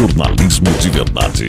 Jornalismo de verdade.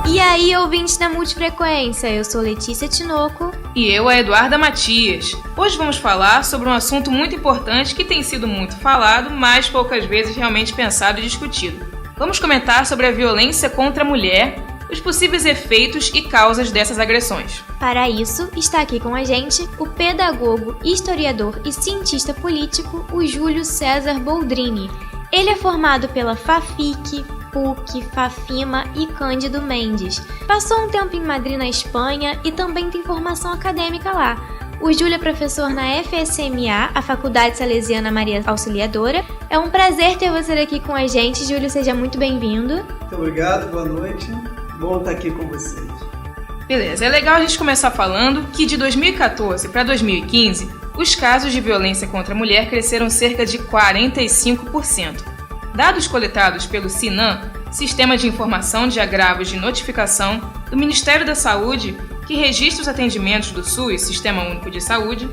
E aí, ouvintes da Multifrequência, eu sou Letícia Tinoco. E eu, a Eduarda Matias. Hoje vamos falar sobre um assunto muito importante que tem sido muito falado, mas poucas vezes realmente pensado e discutido. Vamos comentar sobre a violência contra a mulher, os possíveis efeitos e causas dessas agressões. Para isso, está aqui com a gente o pedagogo, historiador e cientista político, o Júlio César Boldrini. Ele é formado pela FAFIC, PUC, FAFIMA e Cândido Mendes. Passou um tempo em Madrid, na Espanha, e também tem formação acadêmica lá. O Júlio é professor na FSMA, a Faculdade Salesiana Maria Auxiliadora. É um prazer ter você aqui com a gente. Júlio, seja muito bem-vindo. Muito obrigado, boa noite. Bom estar aqui com vocês. Beleza, é legal a gente começar falando que de 2014 para 2015, os casos de violência contra a mulher cresceram cerca de 45%. Dados coletados pelo SINAM, Sistema de Informação de Agravos de Notificação, do Ministério da Saúde, que registra os atendimentos do SUS, Sistema Único de Saúde,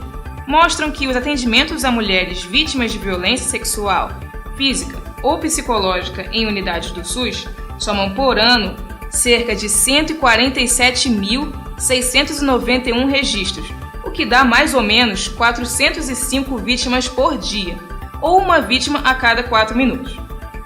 mostram que os atendimentos a mulheres vítimas de violência sexual, física ou psicológica em unidades do SUS somam por ano cerca de 147.691 registros, o que dá mais ou menos 405 vítimas por dia, ou uma vítima a cada 4 minutos.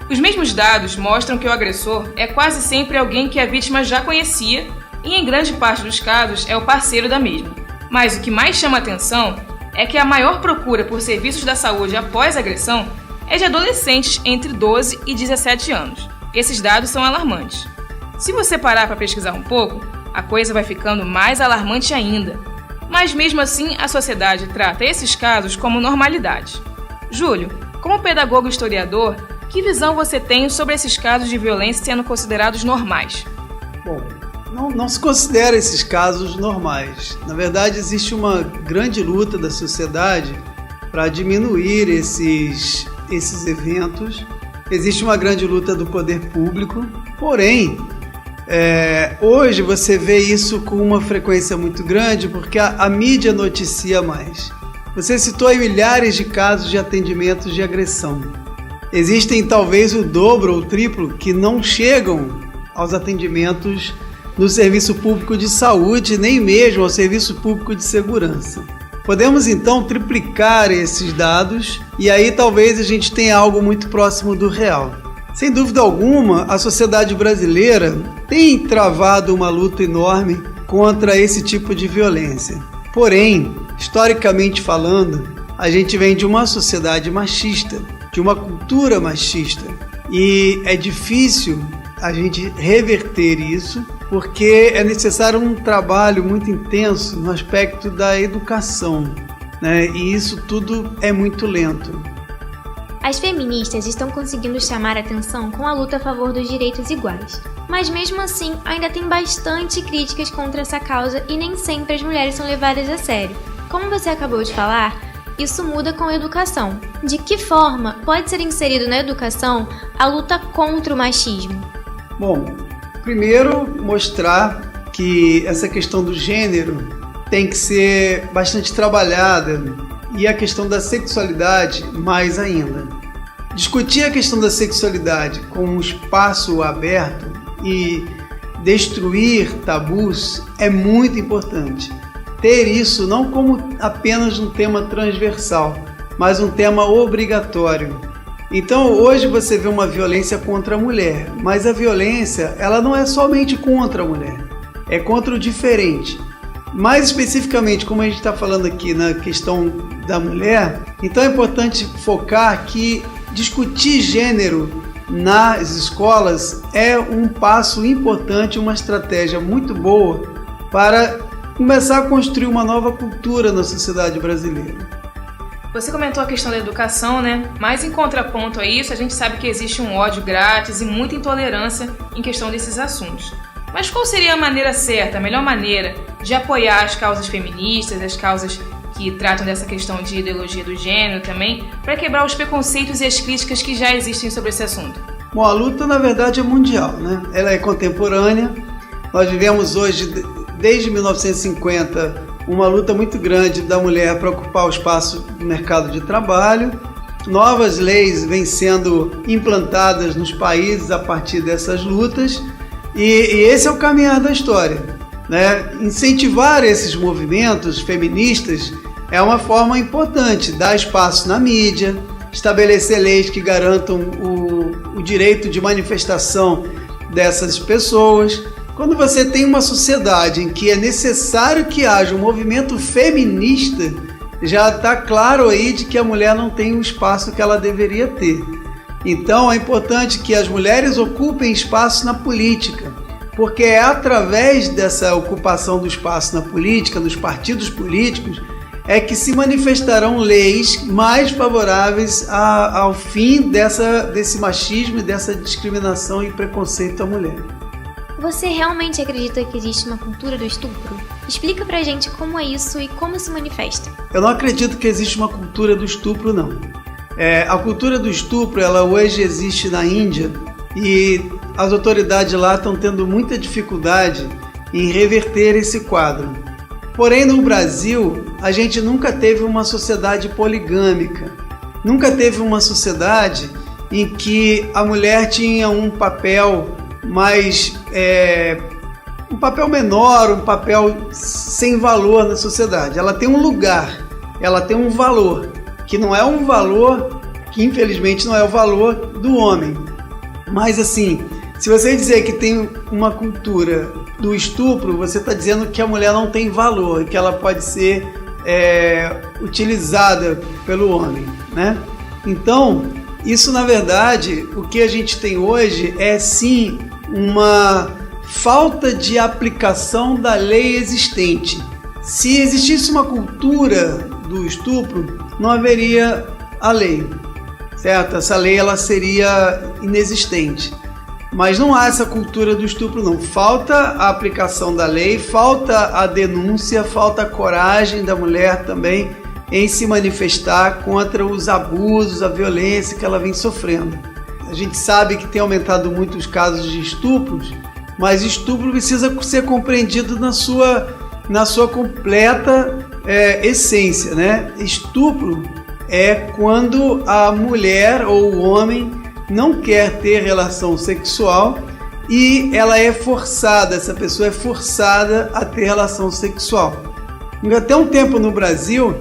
Os mesmos dados mostram que o agressor é quase sempre alguém que a vítima já conhecia e, em grande parte dos casos, é o parceiro da mesma. Mas o que mais chama atenção é que a maior procura por serviços da saúde após a agressão é de adolescentes entre 12 e 17 anos. Esses dados são alarmantes. Se você parar para pesquisar um pouco, a coisa vai ficando mais alarmante ainda. Mas mesmo assim, a sociedade trata esses casos como normalidade. Júlio, como pedagogo e historiador, que visão você tem sobre esses casos de violência sendo considerados normais? Bom, não se considera esses casos normais. Na verdade, existe uma grande luta da sociedade para diminuir esses eventos. Existe uma grande luta do poder público, porém, hoje você vê isso com uma frequência muito grande porque a mídia noticia mais. Você citou aí milhares de casos de atendimentos de agressão. Existem talvez o dobro ou o triplo que não chegam aos atendimentos no serviço público de saúde, nem mesmo ao serviço público de segurança. Podemos então triplicar esses dados e aí talvez a gente tenha algo muito próximo do real. Sem dúvida alguma, a sociedade brasileira tem travado uma luta enorme contra esse tipo de violência. Porém, historicamente falando, a gente vem de uma sociedade machista, de uma cultura machista. E é difícil a gente reverter isso, porque é necessário um trabalho muito intenso no aspecto da educação, né? E isso tudo é muito lento. As feministas estão conseguindo chamar a atenção com a luta a favor dos direitos iguais. Mas mesmo assim, ainda tem bastante críticas contra essa causa e nem sempre as mulheres são levadas a sério. Como você acabou de falar, isso muda com a educação. De que forma pode ser inserido na educação a luta contra o machismo? Bom, primeiro mostrar que essa questão do gênero tem que ser bastante trabalhada e a questão da sexualidade mais ainda. Discutir a questão da sexualidade com um espaço aberto e destruir tabus é muito importante. Ter isso não como apenas um tema transversal, mas um tema obrigatório. Então hoje você vê uma violência contra a mulher, mas a violência ela não é somente contra a mulher, é contra o diferente. Mais especificamente, como a gente está falando aqui na questão da mulher, então é importante focar que discutir gênero nas escolas é um passo importante, uma estratégia muito boa para começar a construir uma nova cultura na sociedade brasileira. Você comentou a questão da educação, né? Mas em contraponto a isso, a gente sabe que existe um ódio grátis e muita intolerância em questão desses assuntos. Mas qual seria a maneira certa, a melhor maneira de apoiar as causas feministas, as causas que tratam dessa questão de ideologia do gênero também, para quebrar os preconceitos e as críticas que já existem sobre esse assunto? Bom, a luta na verdade é mundial, né? Ela é contemporânea. Nós vivemos hoje, desde 1950, uma luta muito grande da mulher para ocupar o espaço do mercado de trabalho Novas leis vêm sendo implantadas nos países a partir dessas lutas, e esse é o caminhar da história, né? Incentivar esses movimentos feministas é uma forma importante, dar espaço na mídia, estabelecer leis que garantam o direito de manifestação dessas pessoas. Quando você tem uma sociedade em que é necessário que haja um movimento feminista, já está claro aí de que a mulher não tem o espaço que ela deveria ter. Então é importante que as mulheres ocupem espaço na política, porque é através dessa ocupação do espaço na política, nos partidos políticos, é que se manifestarão leis mais favoráveis ao fim desse machismo e dessa discriminação e preconceito à mulher. Você realmente acredita que existe uma cultura do estupro? Explica pra gente como é isso e como se manifesta. Eu não acredito que existe uma cultura do estupro, não. A cultura do estupro, ela hoje existe na Índia e as autoridades lá estão tendo muita dificuldade em reverter esse quadro. Porém, no Brasil, a gente nunca teve uma sociedade poligâmica. Nunca teve uma sociedade em que a mulher tinha um papel um papel menor, um papel sem valor na sociedade. Ela tem um lugar, ela tem um valor, que não é um valor, que infelizmente não é o valor do homem. Mas assim, se você dizer que tem uma cultura do estupro, você está dizendo que a mulher não tem valor, que ela pode ser utilizada pelo homem, né? Então, isso na verdade, o que a gente tem hoje é sim uma falta de aplicação da lei existente. Se existisse uma cultura do estupro, não haveria a lei, certo? Essa lei ela seria inexistente. Mas não há essa cultura do estupro, não. Falta a aplicação da lei, falta a denúncia, falta a coragem da mulher também em se manifestar contra os abusos, a violência que ela vem sofrendo. A gente sabe que tem aumentado muito os casos de estupros, mas estupro precisa ser compreendido na sua completa essência, né? Estupro é quando a mulher ou o homem não quer ter relação sexual e ela é forçada, essa pessoa é forçada a ter relação sexual. Até um tempo no Brasil,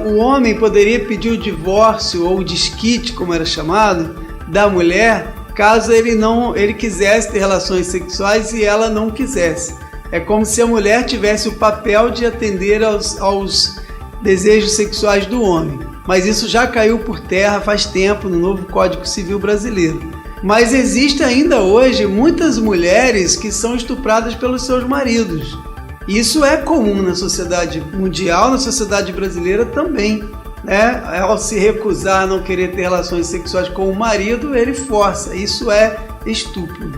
o homem poderia pedir o divórcio ou o desquite, como era chamado, da mulher, caso ele quisesse ter relações sexuais e ela não quisesse. É como se a mulher tivesse o papel de atender aos desejos sexuais do homem. Mas isso já caiu por terra faz tempo no novo Código Civil brasileiro. Mas existe ainda hoje muitas mulheres que são estupradas pelos seus maridos. Isso é comum na sociedade mundial, na sociedade brasileira também, né? Ao se recusar a não querer ter relações sexuais com o marido, ele força. Isso é estupro.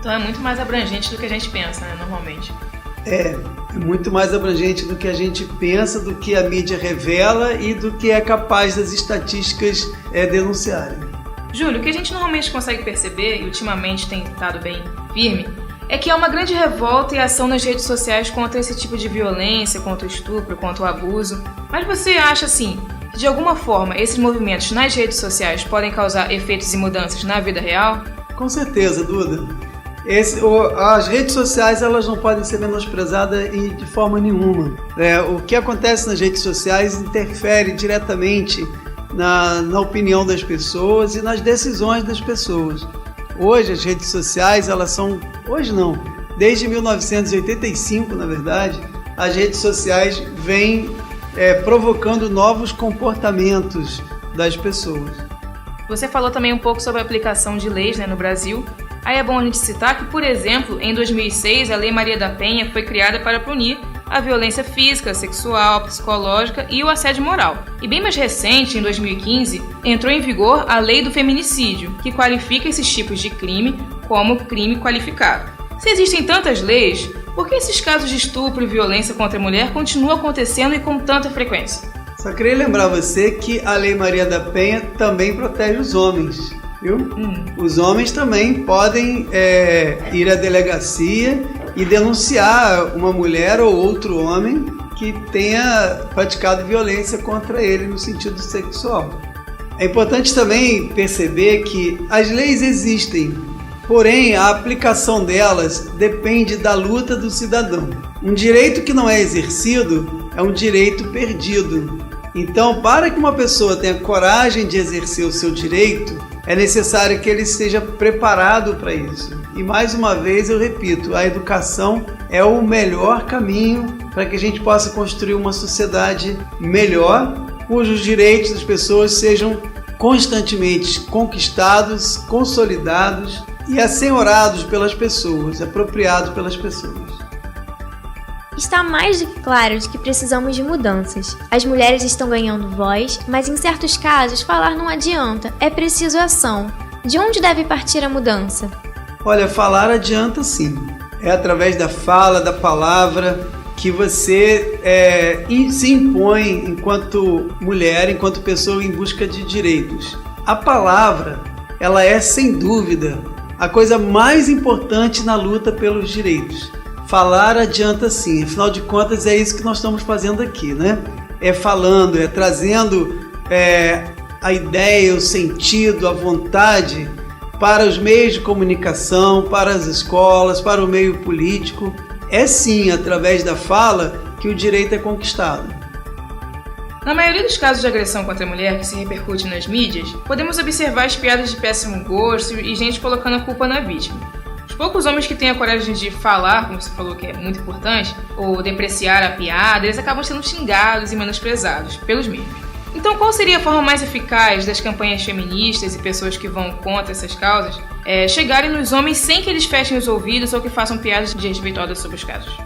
Então é muito mais abrangente do que a gente pensa, né, normalmente. É muito mais abrangente do que a gente pensa, do que a mídia revela e do que é capaz das estatísticas denunciarem. Júlio, o que a gente normalmente consegue perceber, e ultimamente tem estado bem firme, é que há uma grande revolta e ação nas redes sociais contra esse tipo de violência, contra o estupro, contra o abuso. Mas você acha, assim, que de alguma forma esses movimentos nas redes sociais podem causar efeitos e mudanças na vida real? Com certeza, Duda. As redes sociais elas não podem ser menosprezadas de forma nenhuma. O que acontece nas redes sociais interfere diretamente na opinião das pessoas e nas decisões das pessoas. Hoje as redes sociais, elas são... Hoje não, desde 1985, na verdade, as redes sociais vêm provocando novos comportamentos das pessoas. Você falou também um pouco sobre a aplicação de leis, né, no Brasil. Aí é bom a gente citar que, por exemplo, em 2006, a Lei Maria da Penha foi criada para punir a violência física, sexual, psicológica e o assédio moral. E bem mais recente, em 2015, entrou em vigor a Lei do Feminicídio, que qualifica esses tipos de crime como crime qualificado. Se existem tantas leis, por que esses casos de estupro e violência contra a mulher continuam acontecendo e com tanta frequência? Só queria lembrar você que a Lei Maria da Penha também protege os homens, viu? Os homens também podem ir à delegacia e denunciar uma mulher ou outro homem que tenha praticado violência contra ele no sentido sexual. É importante também perceber que as leis existem, porém a aplicação delas depende da luta do cidadão. Um direito que não é exercido é um direito perdido. Então, para que uma pessoa tenha coragem de exercer o seu direito, é necessário que ele esteja preparado para isso. E mais uma vez eu repito, a educação é o melhor caminho para que a gente possa construir uma sociedade melhor, cujos direitos das pessoas sejam constantemente conquistados, consolidados e assenhorados pelas pessoas, apropriados pelas pessoas. Está mais do que claro de que precisamos de mudanças. As mulheres estão ganhando voz, mas em certos casos falar não adianta, é preciso ação. De onde deve partir a mudança? Olha, falar adianta sim. É através da fala, da palavra, que você se impõe enquanto mulher, enquanto pessoa em busca de direitos. A palavra, ela é sem dúvida a coisa mais importante na luta pelos direitos. Falar adianta sim, afinal de contas é isso que nós estamos fazendo aqui, né? É falando, é trazendo a ideia, o sentido, a vontade para os meios de comunicação, para as escolas, para o meio político. É sim através da fala que o direito é conquistado. Na maioria dos casos de agressão contra a mulher que se repercute nas mídias, podemos observar as piadas de péssimo gosto e gente colocando a culpa na vítima. Os poucos homens que têm a coragem de falar, como você falou que é muito importante, ou depreciar a piada, eles acabam sendo xingados e menosprezados pelos mesmos. Então, qual seria a forma mais eficaz das campanhas feministas e pessoas que vão contra essas causas chegarem nos homens sem que eles fechem os ouvidos ou que façam piadas desrespeitosas sobre os casos?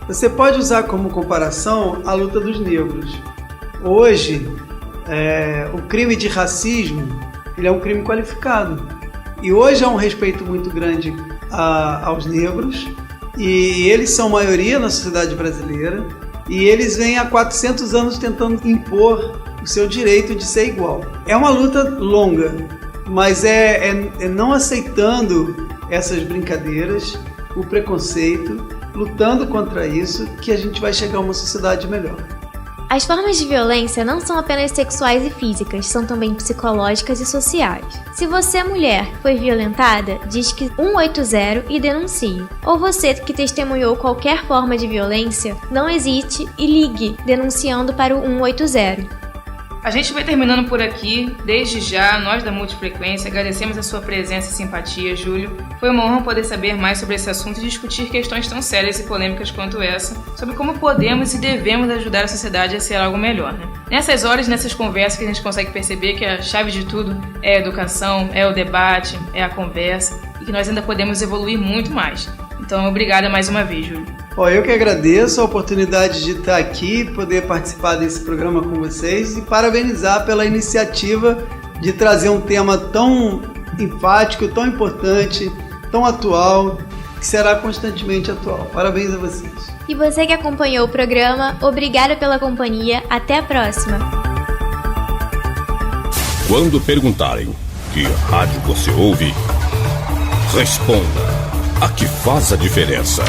Você pode usar como comparação a luta dos negros. Hoje, o crime de racismo ele é um crime qualificado. E hoje há um respeito muito grande aos negros, e eles são maioria na sociedade brasileira, e eles vêm há 400 anos tentando impor o seu direito de ser igual. É uma luta longa, mas é não aceitando essas brincadeiras, o preconceito, lutando contra isso, que a gente vai chegar a uma sociedade melhor. As formas de violência não são apenas sexuais e físicas, são também psicológicas e sociais. Se você, mulher, foi violentada, diz que 180 e denuncie. Ou você que testemunhou qualquer forma de violência, não hesite e ligue, denunciando para o 180. A gente vai terminando por aqui. Desde já, nós da Multifrequência agradecemos a sua presença e simpatia, Júlio. Foi uma honra poder saber mais sobre esse assunto e discutir questões tão sérias e polêmicas quanto essa, sobre como podemos e devemos ajudar a sociedade a ser algo melhor, né? Nessas horas, nessas conversas que a gente consegue perceber que a chave de tudo é a educação, é o debate, é a conversa e que nós ainda podemos evoluir muito mais. Então, obrigada mais uma vez, Júlio. Eu que agradeço a oportunidade de estar aqui, poder participar desse programa com vocês e parabenizar pela iniciativa de trazer um tema tão enfático, tão importante, tão atual, que será constantemente atual. Parabéns a vocês. E você que acompanhou o programa, obrigada pela companhia. Até a próxima. Quando perguntarem que rádio você ouve, responda a que faz a diferença.